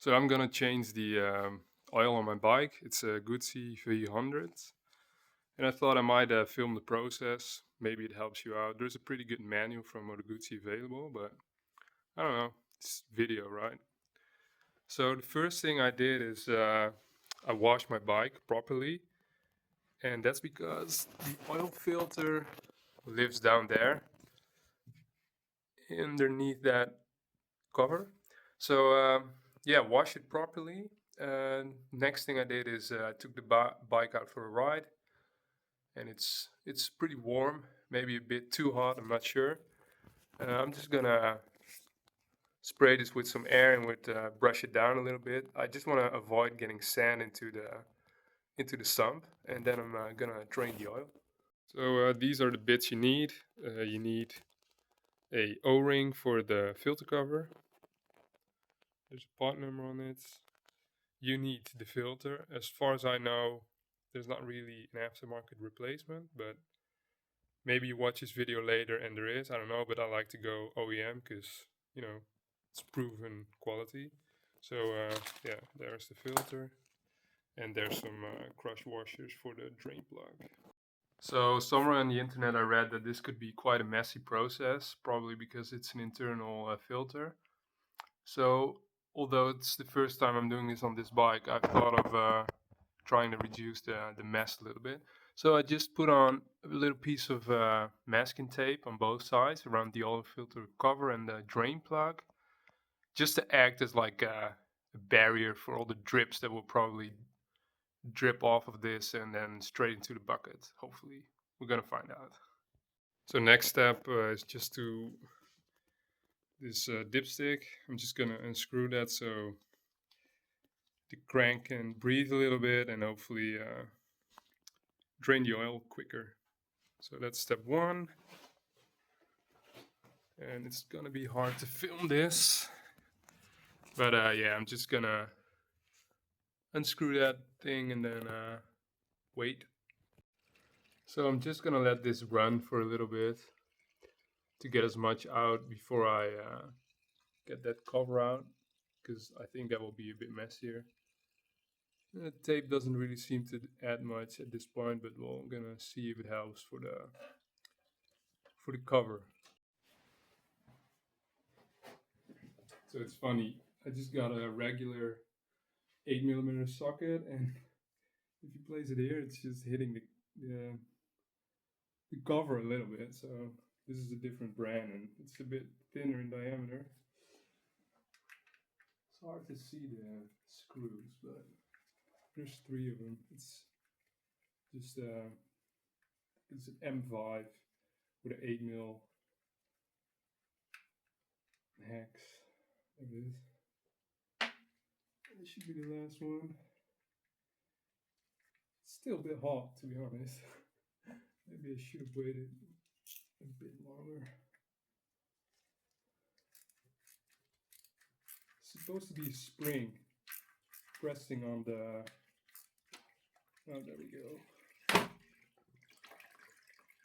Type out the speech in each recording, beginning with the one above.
So I'm gonna change the oil on my bike. It's a Guzzi V100, and I thought I might film the process. Maybe it helps you out. There's a pretty good manual from Moto Guzzi available, but I don't know. It's video, right? So the first thing I did is I washed my bike properly, and that's because the oil filter lives down there underneath that cover. So yeah, wash it properly. Next thing I did is I took the bike out for a ride, and it's pretty warm, maybe a bit too hot. I'm not sure. I'm just gonna spray this with some air and brush it down a little bit. I just want to avoid getting sand into the sump, and then I'm gonna drain the oil. So these are the bits you need. You need a O-ring for the filter cover. There's a part number on it. You need the filter. As far as I know, there's not really an aftermarket replacement, but maybe you watch this video later and there is. I don't know, but I like to go OEM because, you know, it's proven quality. So yeah, there's the filter, and there's some crush washers for the drain plug. So somewhere on the internet I read that this could be quite a messy process, probably because it's an internal filter. So although it's the first time I'm doing this on this bike, I've thought of trying to reduce the mess a little bit. So I just put on a little piece of masking tape on both sides around the oil filter cover and the drain plug, just to act as like a barrier for all the drips that will probably drip off of this and then straight into the bucket. Hopefully, we're gonna find out. So next step is just to this dipstick. I'm just gonna unscrew that so the crank can breathe a little bit and hopefully drain the oil quicker. So that's step one. And it's gonna be hard to film this, but yeah, I'm just gonna unscrew that thing and then wait. So I'm just gonna let this run for a little bit to get as much out before I get that cover out, because I think that will be a bit messier. The tape doesn't really seem to add much at this point, but we're gonna see if it helps for the cover. So it's funny, I just got a regular 8mm socket, and if you place it here, it's just hitting the cover a little bit. So this is a different brand, and it's a bit thinner in diameter. It's hard to see the screws, but there's 3 of them. It's just it's an M5 with an 8mm hex. There it is. This should be the last one. It's still a bit hot, to be honest. Maybe I should have waited a bit longer. It's supposed to be a spring pressing on the. Oh, there we go. Oh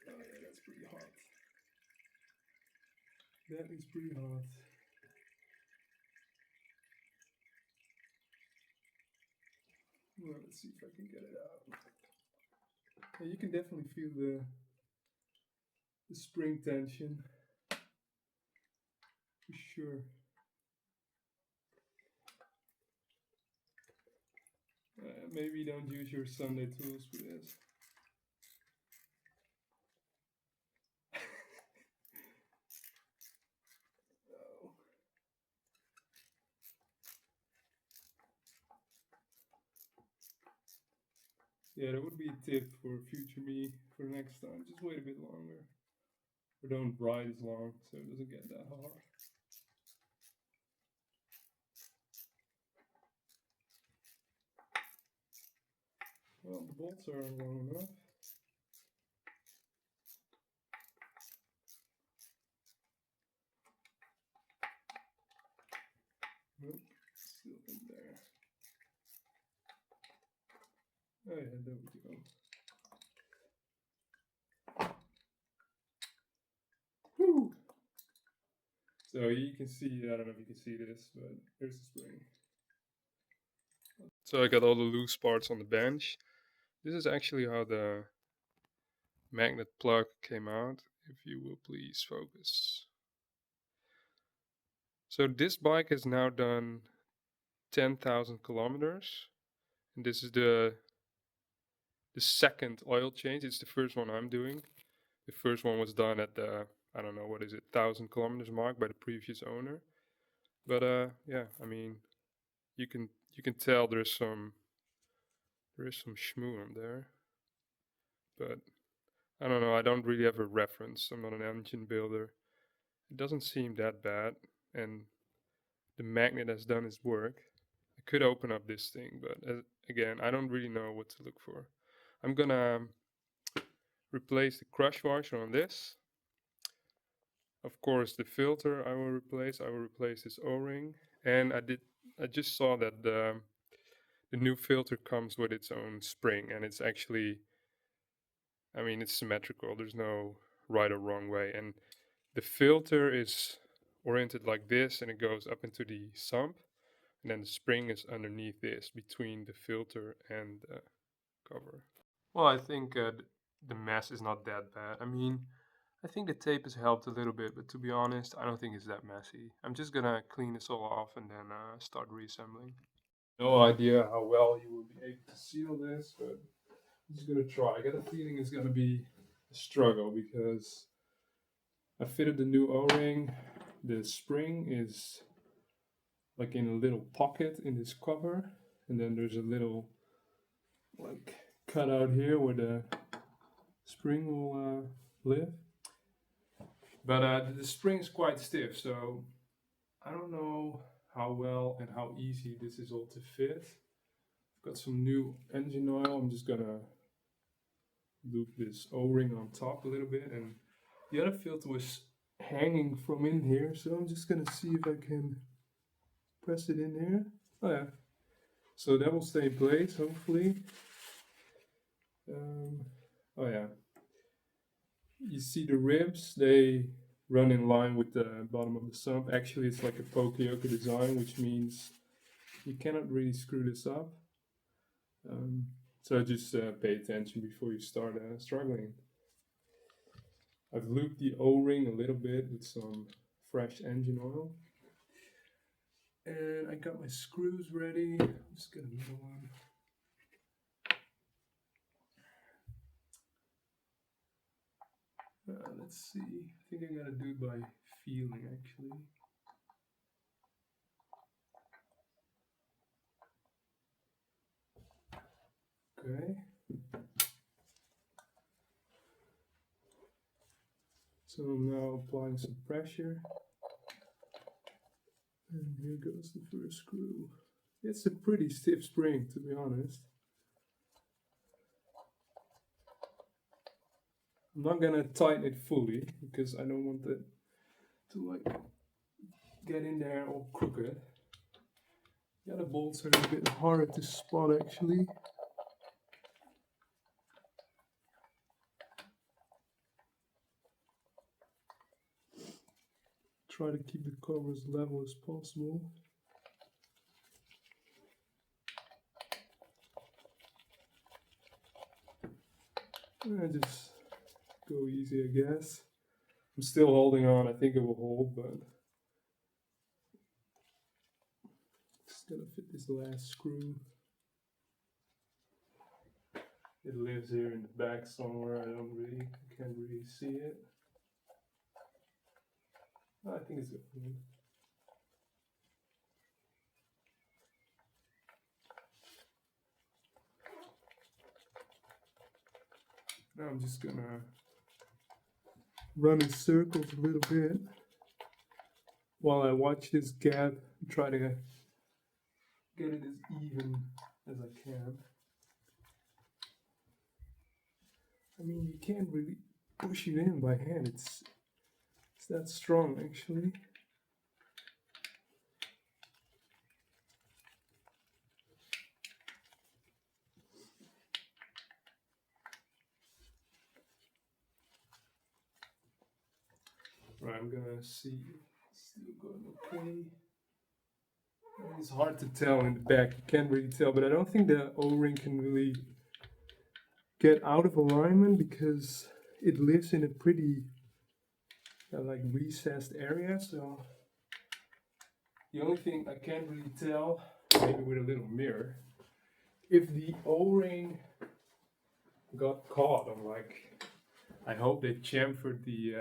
yeah, that's pretty hot. That is pretty hot. Well, let's see if I can get it out. Yeah, you can definitely feel the spring tension, for sure. Maybe don't use your Sunday tools for this. Oh. Yeah, that would be a tip for future me for next time. Just wait a bit longer. Or don't ride as long so it doesn't get that hot. Well, the bolts are long enough. Nope, still in there. Oh yeah, there we go. Whew. So you can see, I don't know if you can see this, but here's the spring. So I got all the loose parts on the bench. This is actually how the magnet plug came out. If you will please focus. So this bike has now done 10,000 kilometers. And this is the second oil change. It's the first one I'm doing. The first one was done at the, I don't know, what is it, 1,000 kilometers mark by the previous owner. But yeah, I mean, you can tell there is some schmoo on there. But I don't know, I don't really have a reference. I'm not an engine builder. It doesn't seem that bad, and the magnet has done its work. I could open up this thing, but again, I don't really know what to look for. I'm gonna replace the crush washer on this. Of course, the filter I will replace. I will replace this O-ring, and I just saw that the new filter comes with its own spring, and it's actually, I mean, it's symmetrical. There's no right or wrong way, and the filter is oriented like this, and it goes up into the sump, and then the spring is underneath this, between the filter and the cover. Well, I think the mess is not that bad. I mean, I think the tape has helped a little bit, but to be honest, I don't think it's that messy. I'm just gonna clean this all off and then start reassembling. No idea how well you will be able to seal this, but I'm just gonna try. I got a feeling it's gonna be a struggle because I fitted the new O-ring. The spring is like in a little pocket in this cover, and then there's a little like cutout here where the spring will live. But the spring is quite stiff, so I don't know how well and how easy this is all to fit. I've got some new engine oil. I'm just gonna loop this O-ring on top a little bit, and the other filter was hanging from in here, so I'm just gonna see if I can press it in here. Oh yeah, so that will stay in place hopefully. Oh yeah, you see the ribs, they run in line with the bottom of the sump. Actually, it's like a poka-yoke design, which means you cannot really screw this up. So just pay attention before you start struggling. I've looped the O-ring a little bit with some fresh engine oil. And I got my screws ready. Just get another one. Let's see. I think I gotta do it by feeling actually. Okay. So I'm now applying some pressure. And here goes the first screw. It's a pretty stiff spring, to be honest. I'm not gonna tighten it fully because I don't want it to like get in there all crooked. The other bolts are a bit harder to spot actually. Try to keep the cover as level as possible. And just go easy, I guess. I'm still holding on. I think it will hold, but just gonna fit this last screw. It lives here in the back somewhere. I can't really see it. I think it's good. Now I'm just gonna run in circles a little bit while I watch this gap and try to get it as even as I can. I mean, you can't really push it in by hand. It's that strong actually. Right, I'm gonna see. It's still going okay. It's hard to tell in the back, you can't really tell, but I don't think the O-ring can really get out of alignment because it lives in a pretty like recessed area. So the only thing I can't really tell, maybe with a little mirror, if the O-ring got caught on, like, I hope they chamfered the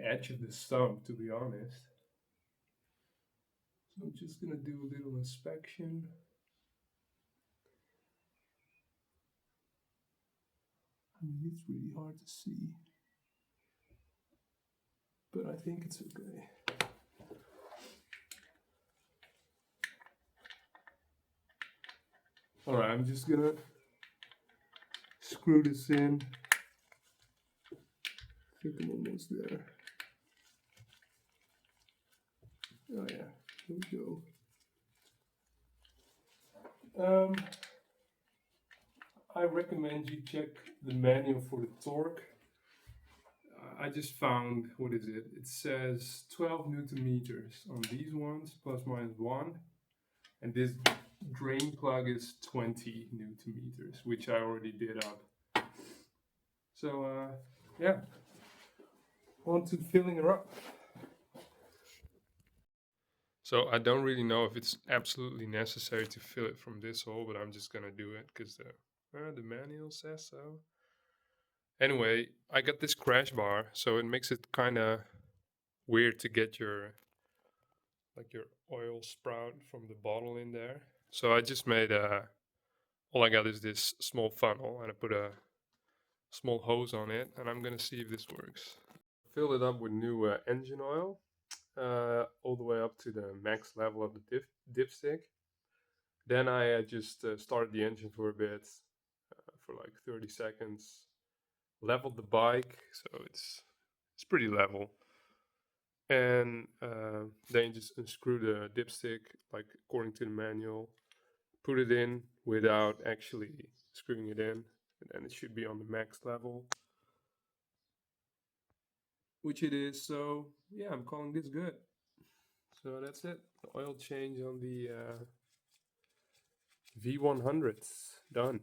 edge of the stump, to be honest. So I'm just gonna do a little inspection. I mean, it's really hard to see, but I think it's okay. All right, I'm just gonna screw this in. I think I'm almost there. Oh yeah, here we go. I recommend you check the manual for the torque. I just found, what is it? It says 12 Newton meters on these ones, plus minus 1. And this drain plug is 20 Newton meters, which I already did up. So, yeah, on to filling her up. So I don't really know if it's absolutely necessary to fill it from this hole, but I'm just gonna do it because the manual says so. Anyway, I got this crash bar, so it makes it kind of weird to get your oil sprout from the bottle in there. So I just made all I got is this small funnel, and I put a small hose on it, and I'm gonna see if this works. Fill it up with new engine oil, all the way up to the max level of the dipstick. Then I just started the engine for a bit, for like 30 seconds. Leveled the bike, so it's pretty level. And then you just unscrew the dipstick, like according to the manual. Put it in without actually screwing it in, and then it should be on the max level, which it is. So yeah, I'm calling this good. So that's it. The oil change on the V100 done.